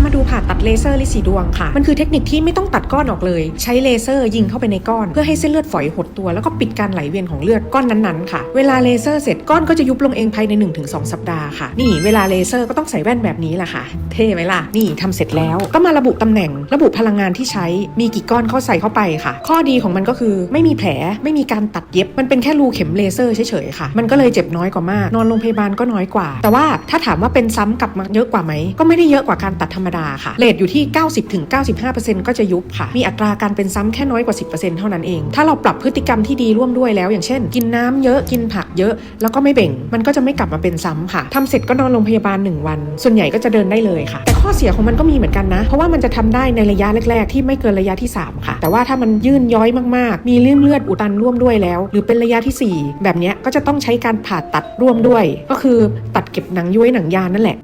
มาดูผ่าตัดเลเซอร์ฤทธิ์สีดวงค่ะมันคือเทคนิคที่ไม่ต้องตัดก้อนออกเลยใช้เลเซอร์ยิงเข้าไปในก้อนเพื่อให้เส้นเลือดฝอยหดตัวแล้วก็ปิดการไหลเวียนของเลือดก้อนนั้นๆค่ะเวลาเลเซอร์เสร็จก้อนก็จะยุบลงเองภายใน 1-2 สัปดาห์ค่ะนี่เวลาเลเซอร์ก็ต้องใส่แว่นแบบนี้แหละค่ะเท่ไหมล่ะนี่ทำเสร็จแล้วก็มาระบุตำแหน่งระบุพลังงานที่ใช้มีกี่ก้อนเข้าใส่เข้าไปค่ะข้อดีของมันก็คือไม่มีแผลไม่มีการตัดเย็บมันเป็นแค่รูเข็มเลเซอร์เฉยๆค่ะมันก็เลยเจ็บน้อยกว่ามากนอนโรงพยาบาลก็น้อยกว่าแต่ว่าถ้าถามว่าเป็นซ้ำกลับมาเยอะกว่าไหมก็ไม่ได้เยอะกว่าการตัดธรรมดาค่ะเรทอยู่ที่ 90-95% ก็จะยุบค่ะมีอัตราการเป็นซ้ำแค่น้อยกว่า 10% เท่านั้นเองถ้าเราปรับพฤติกรรมที่ดีร่วมด้วยแล้วอย่างเช่นกินน้ำเยอะกินผักเยอะแล้วก็ไม่เบ่งมันก็จะไม่กลับมาเป็นซ้ำค่ะทำเสร็จก็นอนโรงพยาบาล1 วันส่วนใหญ่ก็จะเดินได้เลยค่ะแต่ข้อเสียของมันก็มีเหมือนกันนะเพราะว่ามันจะทำได้ในระยะแรกๆที่ไม่เกินระยะที่3ค่ะแต่ว่าถ้ามันยื่นย้อยมากๆมีริ่มเลือดอุดตันร่วมด้วยแล้วหรือเป็นระยะที่4แบบนี้ก็จะต้องใช้การผ่าตัดร่วมด้วยก็คือตัดเก็บหนังย้วยหนังยางนั่นแหละ